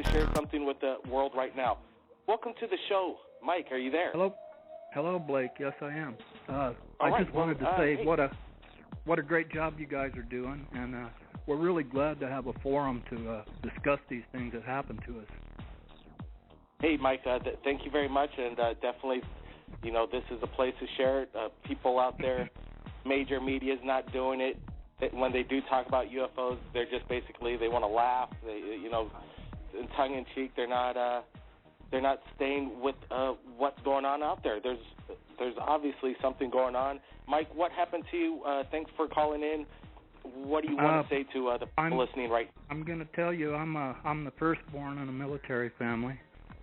to share something with the world right now. Welcome to the show. Mike, are you there? Hello, Blake. Yes, I am. Just wanted to say hey. what a great job you guys are doing, and we're really glad to have a forum to discuss these things that happen to us. Hey, Mike, thank you very much, and definitely, this is a place to share it. People out there, major media is not doing it. When they do talk about UFOs, they're just basically, they want to laugh. They, in tongue-in-cheek, they're not staying with what's going on out there. There's obviously something going on. Mike, what happened to you? Thanks for calling in. What do you want to say to the people listening right now? I'm going to tell you, I'm the firstborn in a military family,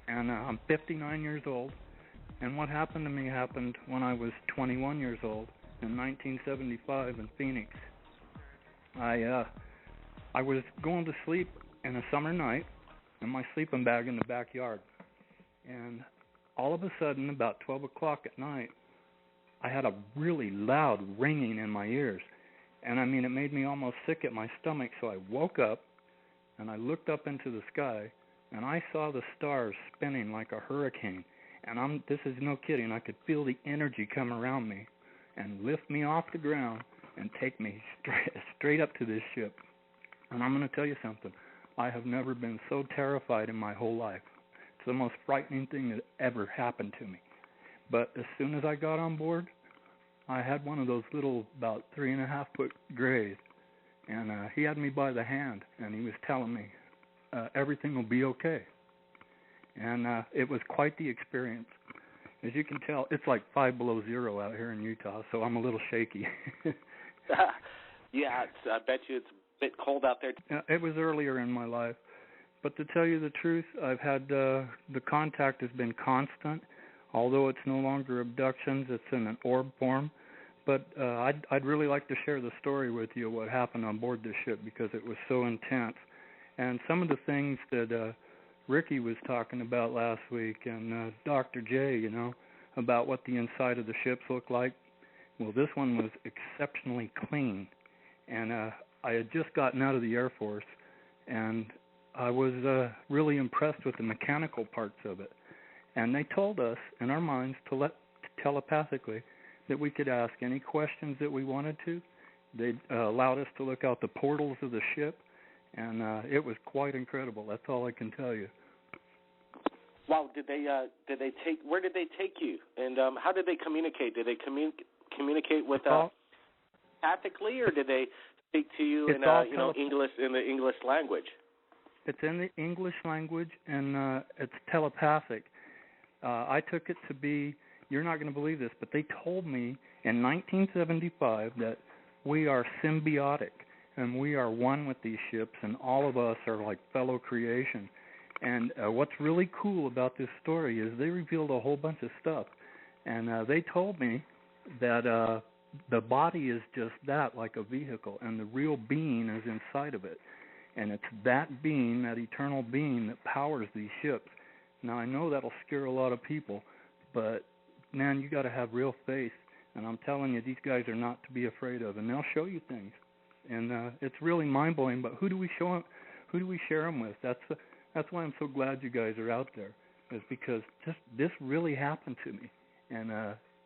and I'm 59 years old. And what happened to me happened when I was 21 years old in 1975 in Phoenix. I was going to sleep in a summer night in my sleeping bag in the backyard. And all of a sudden, about 12 o'clock at night, I had a really loud ringing in my ears. And, it made me almost sick at my stomach. So I woke up, and I looked up into the sky, and I saw the stars spinning like a hurricane. And this is no kidding. I could feel the energy come around me and lift me off the ground and take me straight up to this ship. And I'm going to tell you something. I have never been so terrified in my whole life. It's the most frightening thing that ever happened to me. But as soon as I got on board, I had one of those little, about 3.5-foot grays, and he had me by the hand, and he was telling me, everything will be okay. And it was quite the experience. As you can tell, it's like 5 below zero out here in Utah, so I'm a little shaky. Yeah, I bet you it's a bit cold out there. It was earlier in my life. But to tell you the truth, I've had the contact has been constant, although it's no longer abductions, it's in an orb form. But I'd really like to share the story with you, what happened on board the ship, because it was so intense. And some of the things that Ricky was talking about last week, and Dr. J, about what the inside of the ships looked like. Well, this one was exceptionally clean. And I had just gotten out of the Air Force, and I was really impressed with the mechanical parts of it. And they told us in our minds telepathically that we could ask any questions that we wanted to. They allowed us to look out the portals of the ship, and it was quite incredible. That's all I can tell you. Wow, where did they take you? And how did they communicate? Did they communicate with telepathically, or did they speak to you in English, in the English language? It's in the English language, and it's telepathic. I took it to be, you're not going to believe this, but they told me in 1975 that we are symbiotic, and we are one with these ships, and all of us are like fellow creation. And what's really cool about this story is they revealed a whole bunch of stuff. And they told me that the body is just that, like a vehicle, and the real being is inside of it. And it's that being, that eternal being, that powers these ships. Now, I know that'll scare a lot of people, but, man, you got to have real faith. And I'm telling you, these guys are not to be afraid of, and they'll show you things. And it's really mind-blowing, but who do we show them? Who do we share them with? That's why I'm so glad you guys are out there, is because this really happened to me. And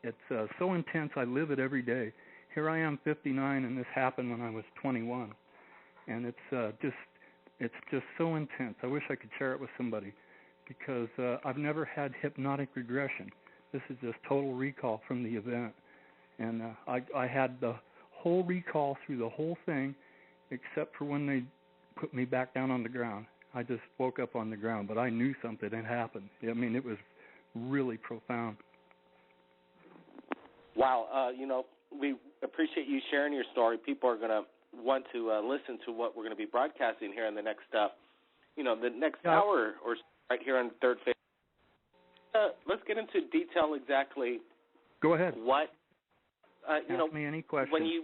it's so intense, I live it every day. Here I am, 59, and this happened when I was 21. And it's just so intense. I wish I could share it with somebody, because I've never had hypnotic regression. This is just total recall from the event. And I had the whole recall through the whole thing, except for when they put me back down on the ground. I just woke up on the ground, but I knew something had happened. It was really profound. Wow. We appreciate you sharing your story. People are going to want to listen to what we're going to be broadcasting here in the next, the next hour or so, right here on Third Phase. Let's get into detail exactly. Go ahead. What Ask me any questions. When you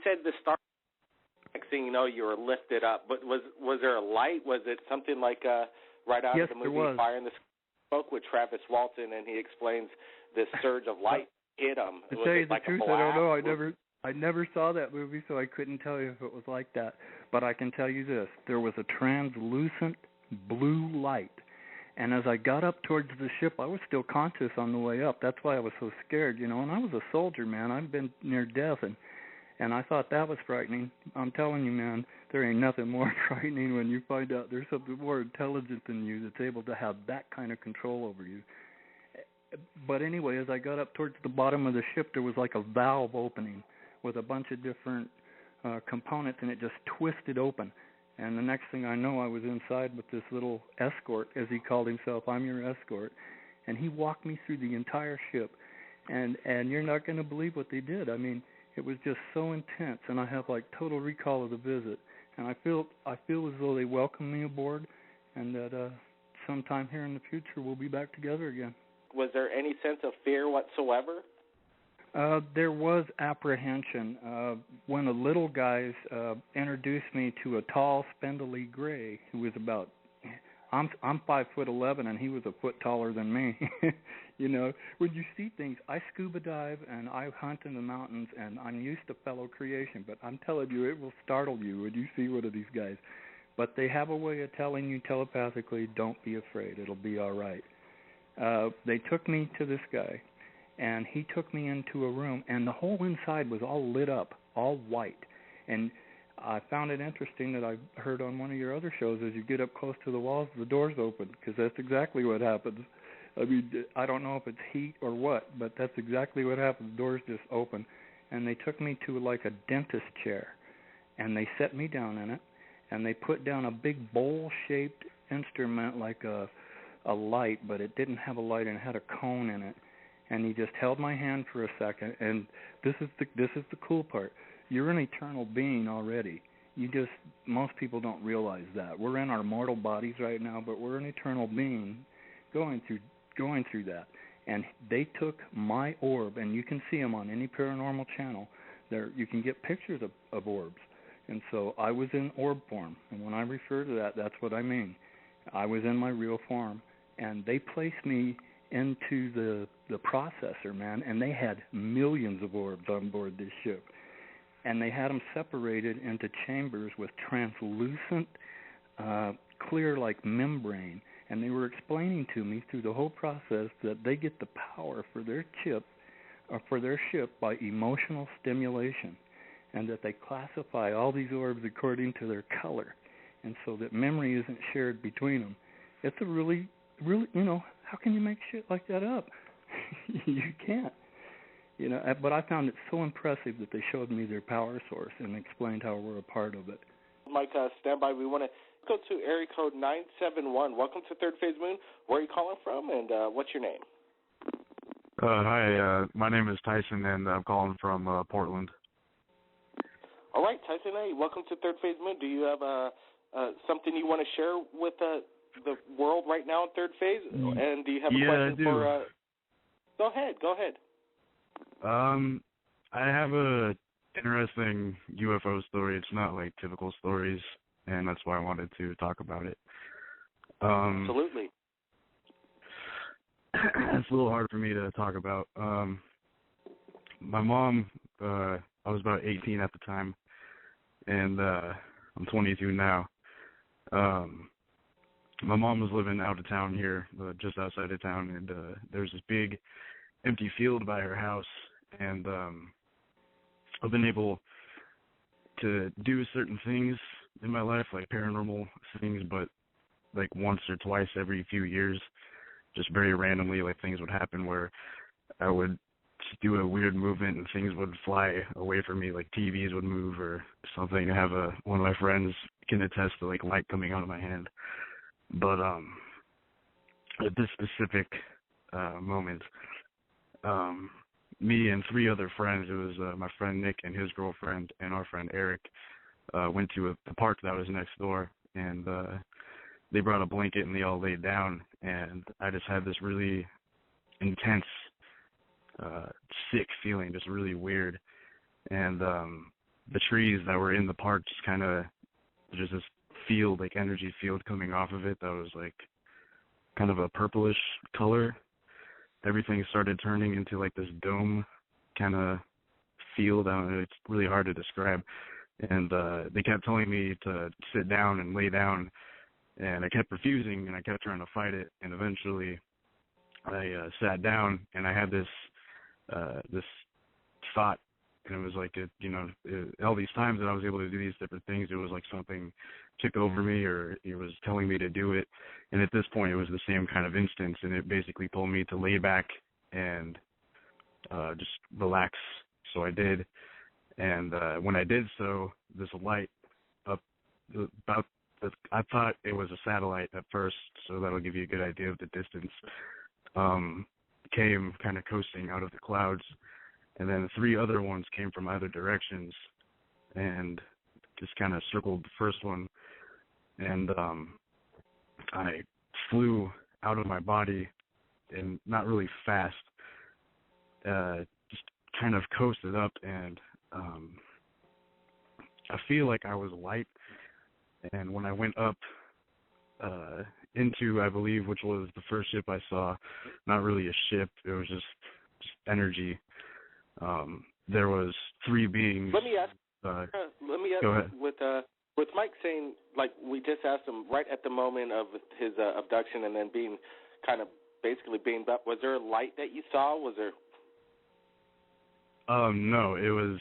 said the star, next thing you know, you were lifted up. But was there a light? Was it something like right out of the movie Fire in the Sky? Spoke with Travis Walton, and he explains this surge of light hit him. To tell you the truth, I don't know. I never saw that movie, so I couldn't tell you if it was like that. But I can tell you this: there was a translucent blue light, and as I got up towards the ship, I was still conscious on the way up. That's why I was so scared, you know. And I was a soldier, man. I've been near death, and I thought that was frightening. I'm telling you, man, there ain't nothing more frightening when you find out there's something more intelligent than you that's able to have that kind of control over you. But anyway, as I got up towards the bottom of the ship, there was like a valve opening with a bunch of different components, and it just twisted open. And the next thing I know, I was inside with this little escort, as he called himself. I'm your escort. And he walked me through the entire ship. And you're not going to believe what they did. I mean, it was just so intense, and I have like total recall of the visit. And I feel as though they welcomed me aboard, and that sometime here in the future we'll be back together again. Was there any sense of fear whatsoever? There was apprehension when the little guys introduced me to a tall, spindly gray who was about. I'm 5'11", and he was a foot taller than me. You know, when you see things, I scuba dive and I hunt in the mountains, and I'm used to fellow creation. But I'm telling you, it will startle you when you see one of these guys. But they have a way of telling you telepathically, "Don't be afraid; it'll be all right." They took me to this guy. And he took me into a room, and the whole inside was all lit up, all white. And I found it interesting that I heard on one of your other shows, as you get up close to the walls, the doors open, because that's exactly what happens. I mean, I don't know if it's heat or what, but that's exactly what happened. The doors just open. And they took me to like a dentist chair, and they set me down in it, and they put down a big bowl-shaped instrument like a light, but it didn't have a light, and it had a cone in it. And he just held my hand for a second, and this is the cool part. You're an eternal being already. Most people don't realize that. We're in our mortal bodies right now, but we're an eternal being going through that. And they took my orb, and you can see them on any paranormal channel. There, you can get pictures of orbs. And so I was in orb form, and when I refer to that, that's what I mean. I was in my real form, and they placed me into the processor, man, and they had millions of orbs on board this ship. And they had them separated into chambers with translucent, clear like membrane. And they were explaining to me through the whole process that they get the power for their ship by emotional stimulation, and that they classify all these orbs according to their color, and so that memory isn't shared between them. It's a really, you know, how can you make shit like that up? You can't. You know, but I found it so impressive that they showed me their power source and explained how we're a part of it. Mike, stand by. We want to go to area code 971. Welcome to Third Phase Moon. Where are you calling from, and what's your name? Hi, my name is Tyson, and I'm calling from Portland. All right, Tyson, hey, welcome to Third Phase Moon. Do you have something you want to share with the world right now in Third Phase? And do you have a question for... Go ahead. I have a interesting UFO story. It's not like typical stories, and that's why I wanted to talk about it. Absolutely. It's a little hard for me to talk about. My mom, I was about 18 at the time, and I'm 22 now. My mom was living out of town here, just outside of town, and there's this big empty field by her house, and I've been able to do certain things in my life, like paranormal things, but like once or twice every few years, just very randomly, like things would happen where I would do a weird movement and things would fly away from me, like TVs would move or something. I have one of my friends can attest to like light coming out of my hand. But at this specific moment, me and three other friends, it was my friend Nick and his girlfriend and our friend Eric, went to a park that was next door, and they brought a blanket and they all laid down, and I just had this really intense, sick feeling, just really weird. And the trees that were in the park just kind of, just this field, like energy field coming off of it that was like kind of a purplish color. Everything started turning into like this dome kind of field. I don't know, it's really hard to describe. And they kept telling me to sit down and lay down, and I kept refusing, and I kept trying to fight it. And eventually, I sat down, and I had this thought, and it was like all these times that I was able to do these different things, it was like something took over me, or it was telling me to do it. And at this point, it was the same kind of instance, and it basically told me to lay back and just relax. So I did, and when I did so, this light up about, I thought it was a satellite at first, so that'll give you a good idea of the distance, came kind of coasting out of the clouds, and then 3 other ones came from either directions and just kind of circled the first one, and I flew out of my body, and not really fast, just kind of coasted up, and I feel like I was light, and when I went up into, I believe, which was the first ship I saw, not really a ship, it was just energy. There was 3 beings. Let me ask. Go ahead. With Mike saying, like, we just asked him right at the moment of his abduction and then being kind of basically beamed up. Was there a light that you saw? Was there? No, it was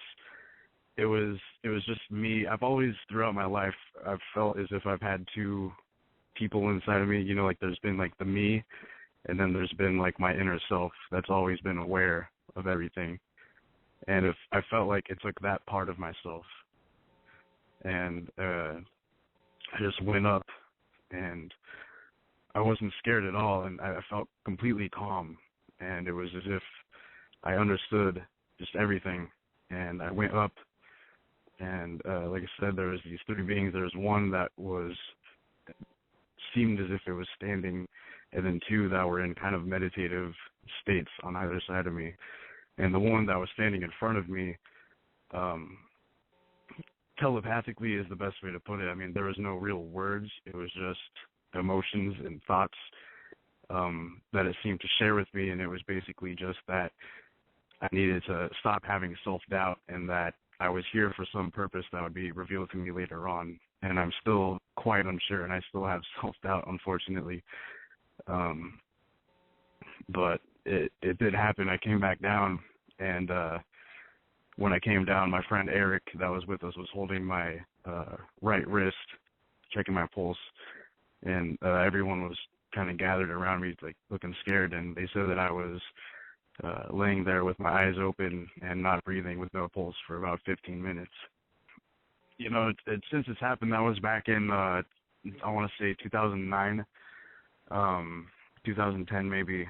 just me. I've always, throughout my life, I've felt as if I've had 2 people inside of me. You know, like there's been like the me, and then there's been like my inner self that's always been aware of everything. And if I felt like it took that part of myself, and I just went up, and I wasn't scared at all, and I felt completely calm, and it was as if I understood just everything. And I went up, and like I said, there was these 3 beings. There was one that seemed as if it was standing, and then 2 that were in kind of meditative states on either side of me. And the one that was standing in front of me, telepathically is the best way to put it. I mean, there was no real words. It was just emotions and thoughts that it seemed to share with me, and it was basically just that I needed to stop having self-doubt, and that I was here for some purpose that would be revealed to me later on. And I'm still quite unsure, and I still have self-doubt, unfortunately. But it did happen. I came back down, and when I came down, my friend Eric that was with us was holding my right wrist, checking my pulse, and everyone was kind of gathered around me, like looking scared, and they said that I was laying there with my eyes open and not breathing with no pulse for about 15 minutes. You know, since it's happened, that was back in, I want to say 2009, 2010 maybe.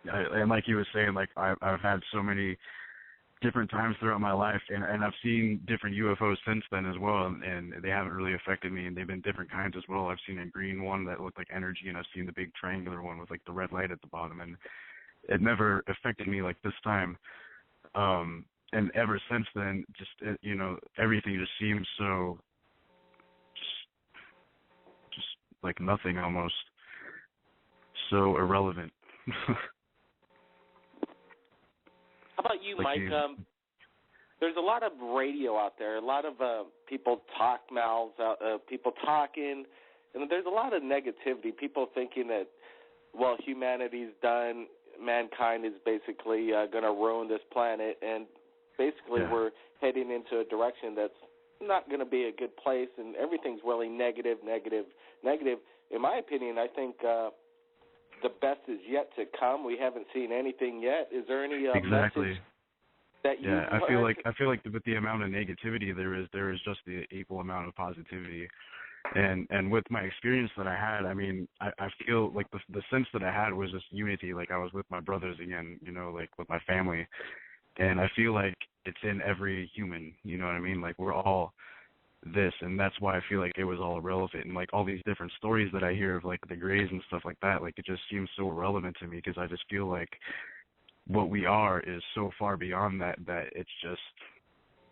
And like you were saying, like I've had so many different times throughout my life, and I've seen different UFOs since then as well, and they haven't really affected me, and they've been different kinds as well. I've seen a green one that looked like energy, and I've seen the big triangular one with like the red light at the bottom, and it never affected me like this time. And ever since then, just you know, everything just seems so just like nothing, almost so irrelevant. How about you, like Mike? There's a lot of radio out there, a lot of people talk mouths, people talking, and there's a lot of negativity. People thinking that, well, humanity's done, mankind is basically going to ruin this planet, and basically we're heading into a direction that's not going to be a good place, and everything's really negative. In my opinion, I think the best is yet to come. We haven't seen anything yet. Is there any exactly message that you? Yeah, I feel like with the amount of negativity there is just the equal amount of positivity. And with my experience that I had, I mean, I feel like the sense that I had was just unity. Like I was with my brothers again, you know, like with my family. And I feel like it's in every human, you know what I mean? Like we're all this, and that's why I feel like it was all relevant. And like all these different stories that I hear of like the Greys and stuff like that, like it just seems so relevant to me, because I just feel like what we are is so far beyond that it's just,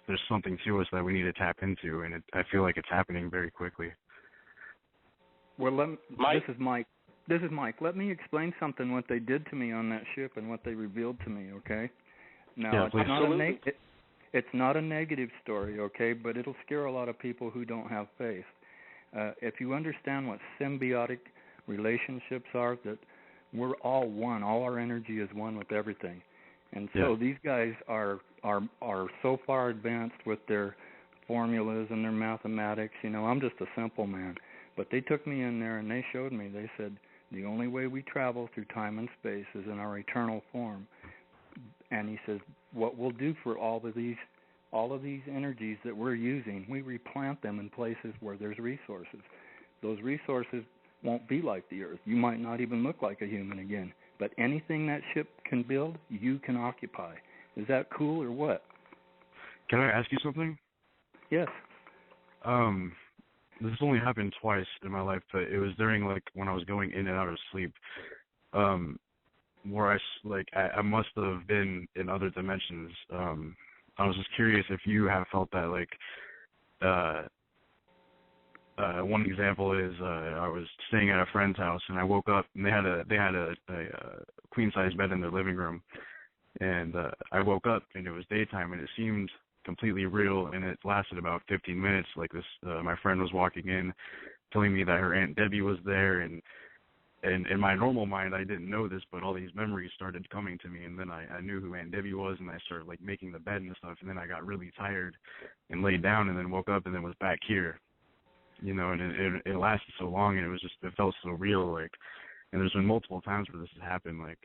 there's something to us that we need to tap into, and I feel like it's happening very quickly. Well, this is Mike. Let me explain something, what they did to me on that ship and what they revealed to me, okay? Now, Yeah, it's please. not Absolutely. it's not a negative story, okay, but it'll scare a lot of people who don't have faith. If you understand what symbiotic relationships are, that we're all one, all our energy is one with everything. And so these guys are so far advanced with their formulas and their mathematics. You know, I'm just a simple man. But they took me in there and they showed me. They said the only way we travel through time and space is in our eternal form. And he says what we'll do for all of these energies that we're using, we replant them in places where there's resources. Those resources won't be like the Earth. You might not even look like a human again. But anything that ship can build, you can occupy. Is that cool or what? Can I ask you something? Yes. This only happened twice in my life, but it was during like when I was going in and out of sleep, where I must have been in other dimensions. I was just curious if you have felt that, like, one example is I was staying at a friend's house and I woke up and they had a queen size bed in their living room, and I woke up and it was daytime and it seemed completely real, and it lasted about 15 minutes. Like this, my friend was walking in, telling me that her Aunt Debbie was there, and in my normal mind I didn't know this, but all these memories started coming to me, and then I knew who Aunt Debbie was, and I started like making the bed and stuff, and then I got really tired and laid down, and then woke up and then was back here. You know, and it lasted so long, and it felt so real, like, and there's been multiple times where this has happened, like,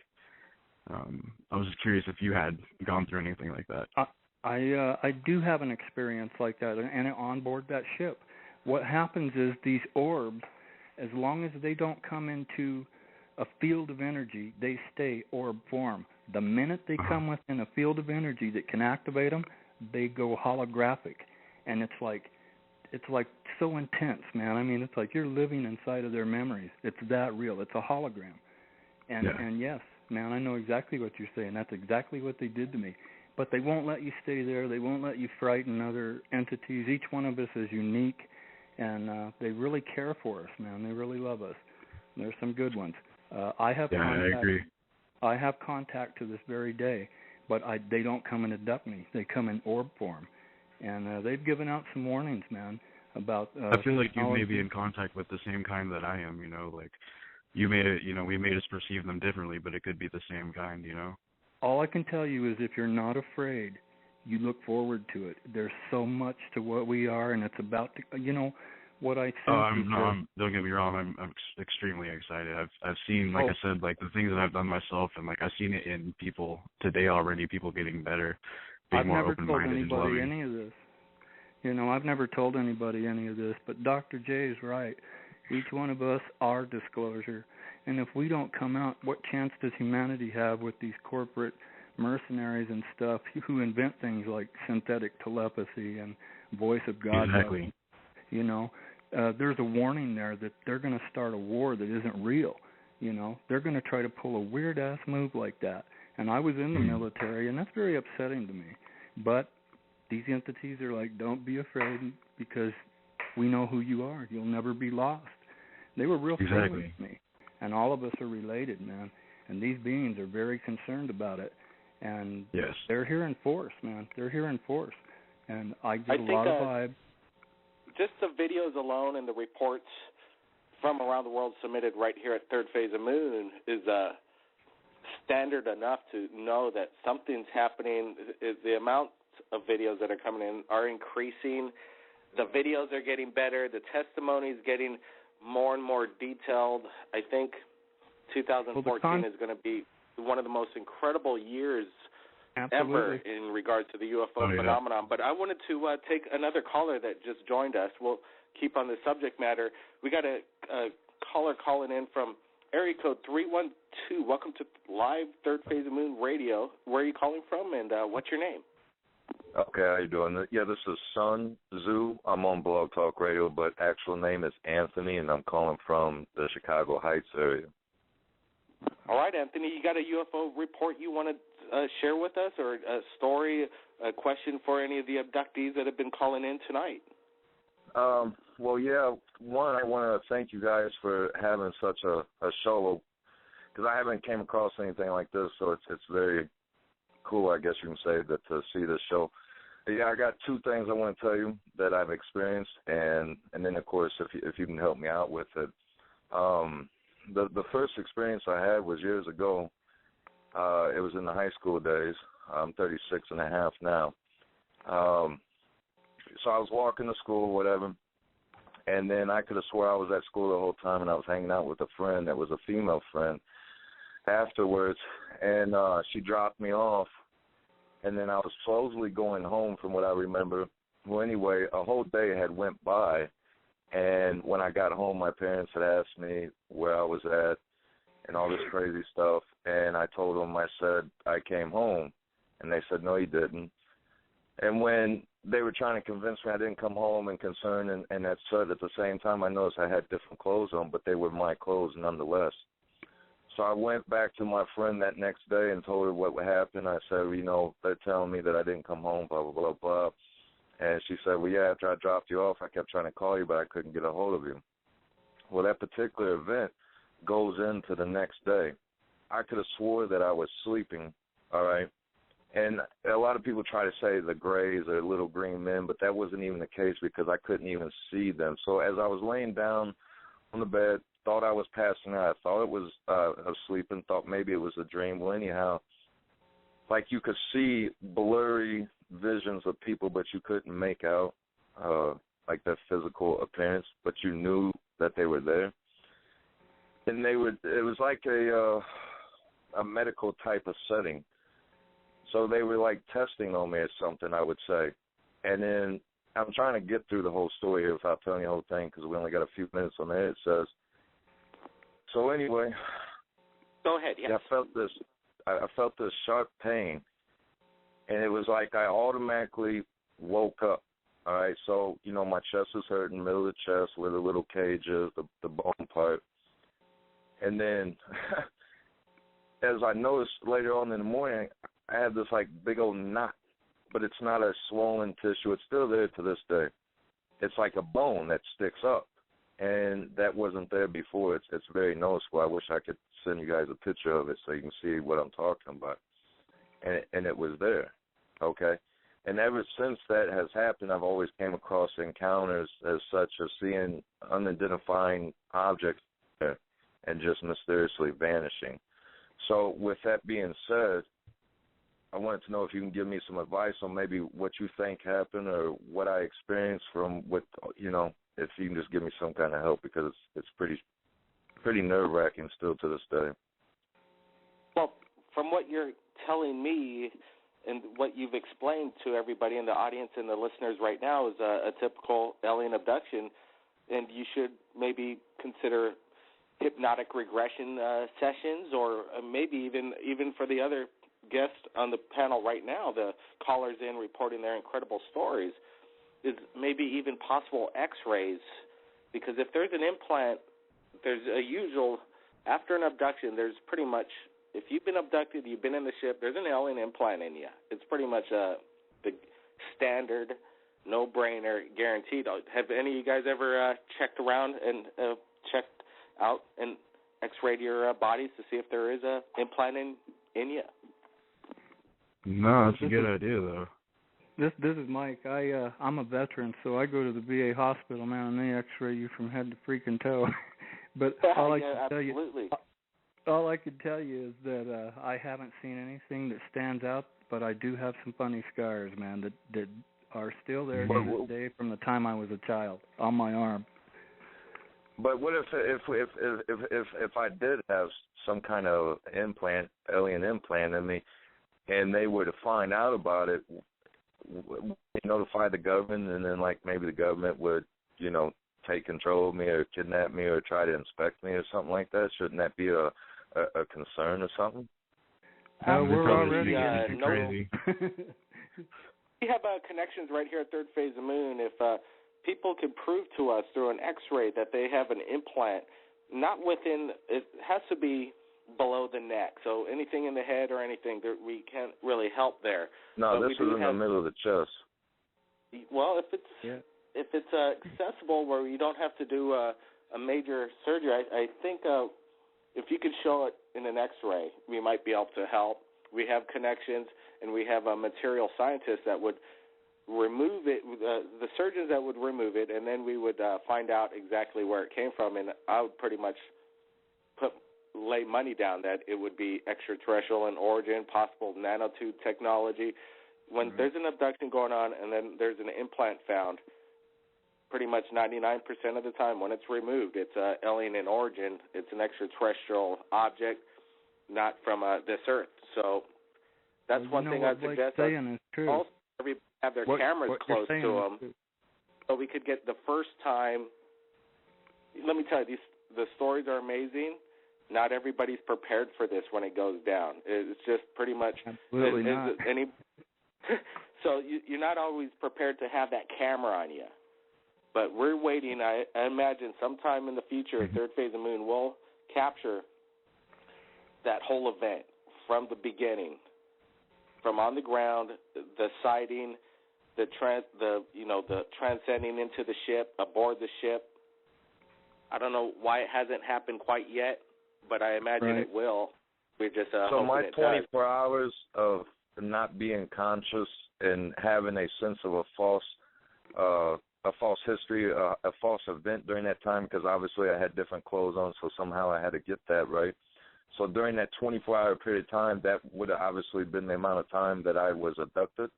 I was just curious if you had gone through anything like that. I do have an experience like that, and on board that ship. What happens is these orbs, as long as they don't come into a field of energy, they stay orb form. The minute they come within a field of energy that can activate them, they go holographic, and it's like so intense, man. I mean, it's like you're living inside of their memories. It's that real. It's a hologram. And yes, man, I know exactly what you're saying. That's exactly what they did to me. But they won't let you stay there. They won't let you frighten other entities. Each one of us is unique, and they really care for us, man. They really love us. There's some good ones. I have contact. I agree. I have contact to this very day, but they don't come and abduct me. They come in orb form. And they've given out some warnings, man, about I feel like you may be in contact with the same kind that I am, you know, like we made us perceive them differently, but it could be the same kind, you know. All I can tell you is if you're not afraid, you look forward to it. There's so much to what we are, and it's about to, you know, what I think. Don't get me wrong, I'm extremely excited. I've seen, like I said, like the things that I've done myself, and like I've seen it in people today already, people getting better. I've never told anybody any of this. You know, I've never told anybody any of this, but Dr. J is right. Each one of us are disclosure. And if we don't come out, what chance does humanity have with these corporate mercenaries and stuff who invent things like synthetic telepathy and voice of God? Exactly. You know, there's a warning there that they're going to start a war that isn't real. You know, they're going to try to pull a weird-ass move like that. And I was in the military, and that's very upsetting to me. But these entities are like, don't be afraid because we know who you are. You'll never be lost. They were real friendly with me. And all of us are related, man. And these beings are very concerned about it. And they're here in force, man. They're here in force. And I get a lot of vibe. Just the videos alone and the reports from around the world submitted right here at Third Phase of Moon is standard enough to know that something's happening. The amount of videos that are coming in are increasing. The videos are getting better. The testimony is getting more and more detailed. I think 2014 is going to be one of the most incredible years ever in regards to the UFO phenomenon. But I wanted to take another caller that just joined us. We'll keep on the subject matter. We got a caller calling in from area code 312. Welcome to live Third Phase of Moon Radio. Where are you calling from, and what's your name? Okay, how you doing? Yeah, this is Sun Zhu. I'm on Blog Talk Radio, but actual name is Anthony, and I'm calling from the Chicago Heights area. All right, Anthony, you got a UFO report you want to share with us, or a story, a question for any of the abductees that have been calling in tonight? Well, yeah, one, I want to thank you guys for having such a show, because I haven't came across anything like this, so it's very cool, I guess you can say, that to see this show. Yeah, I got two things I want to tell you that I've experienced, and then of course if you can help me out with it. The first experience I had was years ago. It was in the high school days. I'm 36 and a half now. So I was walking to school, whatever, and then I could have swore I was at school the whole time, and I was hanging out with a friend that was a female friend afterwards, and she dropped me off, and then I was supposedly going home from what I remember. Well, anyway, a whole day had went by, and when I got home, my parents had asked me where I was at and all this crazy stuff, and I told them, I said, I came home, and they said, no, you didn't. And when they were trying to convince me I didn't come home and concerned, and that said, at the same time, I noticed I had different clothes on, but they were my clothes nonetheless. So I went back to my friend that next day and told her what happened. I said, you know, they're telling me that I didn't come home, blah, blah, blah, blah. And she said, well, yeah, after I dropped you off, I kept trying to call you, but I couldn't get a hold of you. Well, that particular event goes into the next day. I could have swore that I was sleeping, all right? And a lot of people try to say the Greys are little green men, but that wasn't even the case because I couldn't even see them. So as I was laying down on the bed, thought I was passing out. I thought it was asleep and thought maybe it was a dream. Well, anyhow, like you could see blurry visions of people, but you couldn't make out like their physical appearance, but you knew that they were there. And it was like a medical type of setting. So they were like testing on me or something, I would say. And then I'm trying to get through the whole story here without telling you the whole thing because we only got a few minutes on there. It says, so anyway. Go ahead, yes. I felt this sharp pain, and it was like I automatically woke up. All right, so, you know, my chest was hurting, middle of the chest where the little cage is, the bone part. And then as I noticed later on in the morning, I had this, like, big old knot, but it's not a swollen tissue. It's still there to this day. It's like a bone that sticks up, and that wasn't there before. It's very noticeable. I wish I could send you guys a picture of it so you can see what I'm talking about. And it was there, okay? And ever since that has happened, I've always came across encounters as such as seeing unidentifying objects there and just mysteriously vanishing. So with that being said, I wanted to know if you can give me some advice on maybe what you think happened or what I experienced from what, you know, if you can just give me some kind of help because it's pretty nerve-wracking still to this day. Well, from what you're telling me and what you've explained to everybody in the audience and the listeners right now is a typical alien abduction, and you should maybe consider hypnotic regression sessions or maybe even for the other guests on the panel right now, the callers in reporting their incredible stories, is maybe even possible X-rays, because if there's an implant, there's a usual, after an abduction, there's pretty much, if you've been abducted, you've been in the ship, there's an alien implant in you. It's pretty much the standard, no-brainer, guaranteed. Have any of you guys ever checked around and checked out and X-rayed your bodies to see if there is an implant in you? No, that's a good idea, though. This is Mike. I'm a veteran, so I go to the VA hospital, man, and they X-ray you from head to freaking toe. But all I can tell you is that I haven't seen anything that stands out, but I do have some funny scars, man, that are still there to this day from the time I was a child on my arm. But what if I did have some kind of implant, alien implant in me, and they were to find out about it, would they notify the government, and then like maybe the government would, you know, take control of me or kidnap me or try to inspect me or something like that? Shouldn't that be a concern or something? We're already crazy. We have connections right here at Third Phase of Moon. If people could prove to us through an X-ray that they have an implant, not within, it has to be below the neck, so anything in the head or anything, we can't really help there. No, this is in the middle of the chest. Well, if it's accessible where you don't have to do a major surgery, I think if you could show it in an X-ray, we might be able to help. We have connections, and we have a material scientist that would remove it, the surgeons that would remove it, and then we would find out exactly where it came from, and I would pretty much lay money down that it would be extraterrestrial in origin, possible nanotube technology. When there's an abduction going on and then there's an implant found, pretty much 99% of the time when it's removed, it's alien in origin. It's an extraterrestrial object, not from this Earth. So that's one thing I'd suggest. Also, everybody have their cameras close to them, so we could get the first time. Let me tell you, the stories are amazing. Not everybody's prepared for this when it goes down. It's just pretty much absolutely not. So you're not always prepared to have that camera on you. But we're waiting. I imagine sometime in the future, Third Phase of Moon will capture that whole event from the beginning, from on the ground, the sighting, the transcending into the ship, aboard the ship. I don't know why it hasn't happened quite yet, but I imagine it will. We're just so my 24 hours of not being conscious and having a sense of a false history, a false event during that time, because obviously I had different clothes on, so somehow I had to get that right. So during that 24-hour period of time, that would have obviously been the amount of time that I was abducted,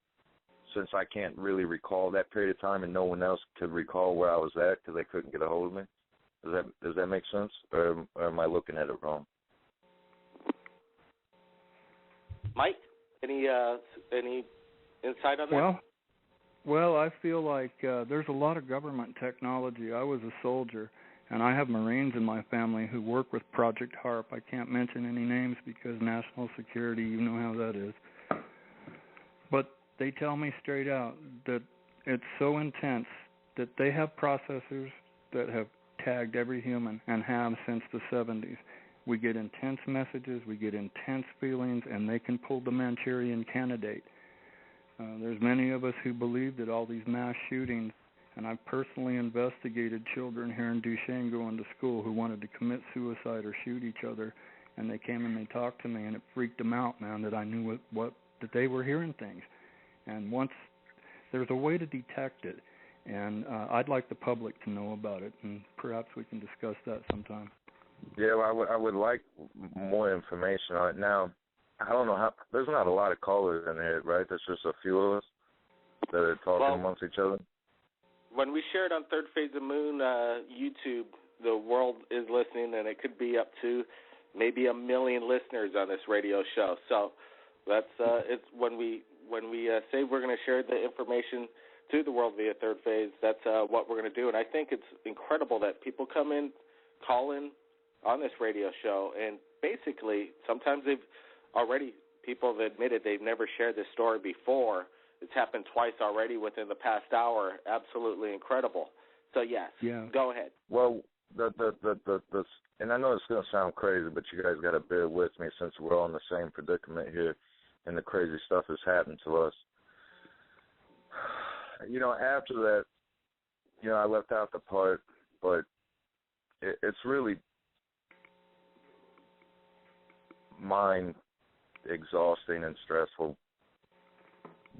since I can't really recall that period of time and no one else could recall where I was at because they couldn't get a hold of me. Does that make sense, or am I looking at it wrong? Mike, any insight on that? Well, I feel like there's a lot of government technology. I was a soldier, and I have Marines in my family who work with Project HARP. I can't mention any names because national security, you know how that is. But they tell me straight out that it's so intense that they have processors that have tagged every human and have since the 70s. We get intense messages, we get intense feelings, and they can pull the Manchurian Candidate. There's many of us who believe that all these mass shootings, and I've personally investigated children here in Duchesne going to school who wanted to commit suicide or shoot each other, and they came and they talked to me, and it freaked them out, man, that I knew that they were hearing things. And once there's a way to detect it, and I'd like the public to know about it, and perhaps we can discuss that sometime. Yeah, well, I would like more information on it. Now, I don't know how. There's not a lot of callers in here, right? There's just a few of us that are talking amongst each other. When we shared on Third Phase of Moon YouTube, the world is listening, and it could be up to maybe 1 million listeners on this radio show. So that's it's when we say we're going to share the information to the world via Third Phase. That's what we're going to do, and I think it's incredible that people come in, call in on this radio show, and basically sometimes people have admitted they've never shared this story before. It's happened twice already within the past hour. Absolutely incredible. So yes, Go ahead. Well, the and I know it's going to sound crazy, but you guys got to bear with me since we're all in the same predicament here, and the crazy stuff has happened to us. After that, I left out the part, but it's really mind exhausting and stressful.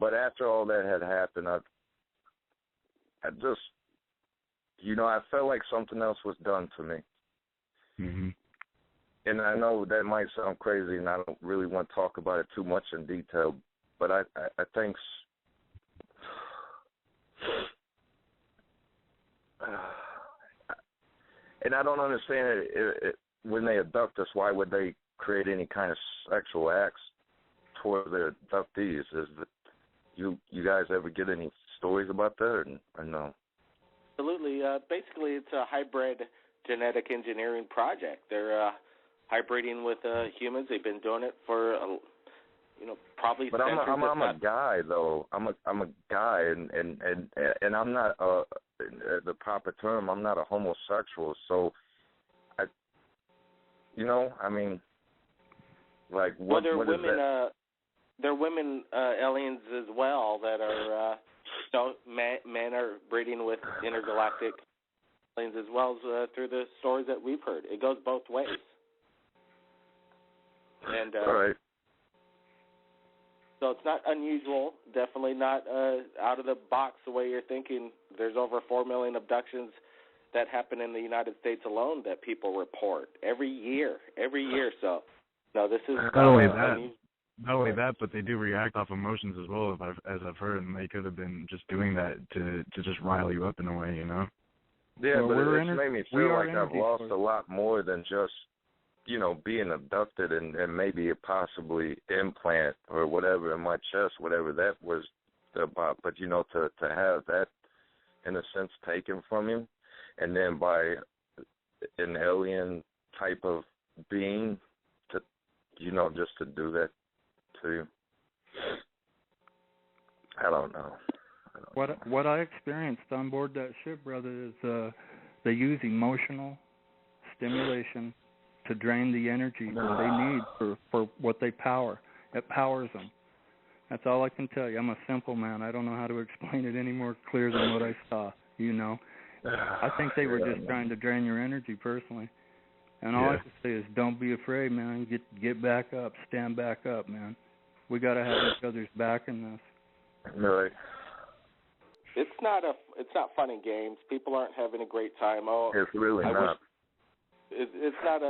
But after all that had happened, I just, I felt like something else was done to me. Mm-hmm. And I know that might sound crazy, and I don't really want to talk about it too much in detail, but I think, and I don't understand it, when they abduct us, why would they create any kind of sexual acts toward their abductees? You guys ever get any stories about that, or no? Absolutely. Basically, it's a hybrid genetic engineering project. They're hybriding with humans. They've been doing it for, probably. But I'm a guy though. I'm a guy, and I'm not the proper term. I'm not a homosexual. So, like what? Well, what women. is that? There are women aliens as well that are, men are breeding with intergalactic aliens as well as through the stories that we've heard. It goes both ways. And all right. So it's not unusual, definitely not out of the box the way you're thinking. There's over 4 million abductions that happen in the United States alone that people report every year. So, no, this is not only that, but they do react off emotions as well, as I've heard, and they could have been just doing that to just rile you up in a way, you know? Yeah, but it's made me feel like I've lost a lot more than just, you know, being abducted and maybe a possibly implant or whatever in my chest, whatever that was about. But, you know, to have that, in a sense, taken from you, and then by an alien type of being to, you know, just to do that to you. I don't know. What I experienced on board that ship, brother, is they use emotional stimulation to drain the energy that they need for what they power. It powers them. That's all I can tell you. I'm a simple man. I don't know how to explain it any more clear than what I saw, you know. I think they were just trying to drain your energy personally. And all I can say is don't be afraid, man. Get back up. Stand back up, man. We got to have each other's back in this. Right. It's not fun and games. People aren't having a great time. Oh, it's really not. It's not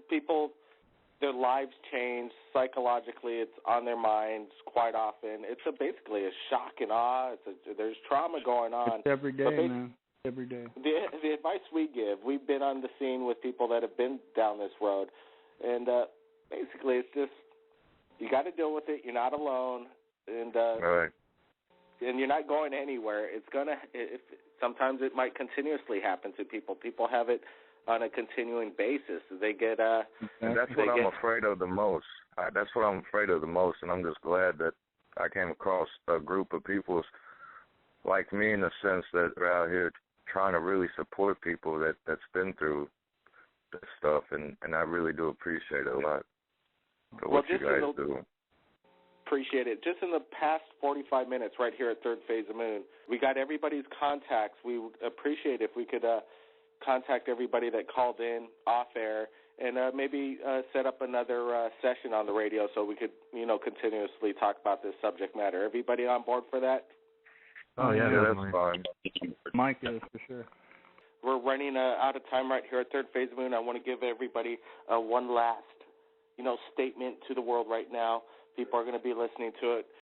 people, their lives change psychologically. It's on their minds quite often. It's basically a shock and awe. There's trauma going on. It's every day, man. Every day. The advice we give, we've been on the scene with people that have been down this road, and basically it's just you got to deal with it. You're not alone, and right. And you're not going anywhere. Sometimes it might continuously happen to people. People have it on a continuing basis. They get and that's what I'm afraid of the most. That's what I'm afraid of the most, and I'm just glad that I came across a group of people like me, in the sense that are out here trying to really support people that's been through this stuff, and I really do appreciate it a lot for what you guys do. Appreciate it. Just in the past 45 minutes right here at Third Phase of Moon, we got everybody's contacts. We would appreciate if we could contact everybody that called in off air and maybe set up another session on the radio so we could, you know, continuously talk about this subject matter. Everybody on board for that? Oh, yeah, that's fine. Mike is, for sure. We're running out of time right here at Third Phase of Moon. I want to give everybody one last, you know, statement to the world right now. People are going to be listening to it.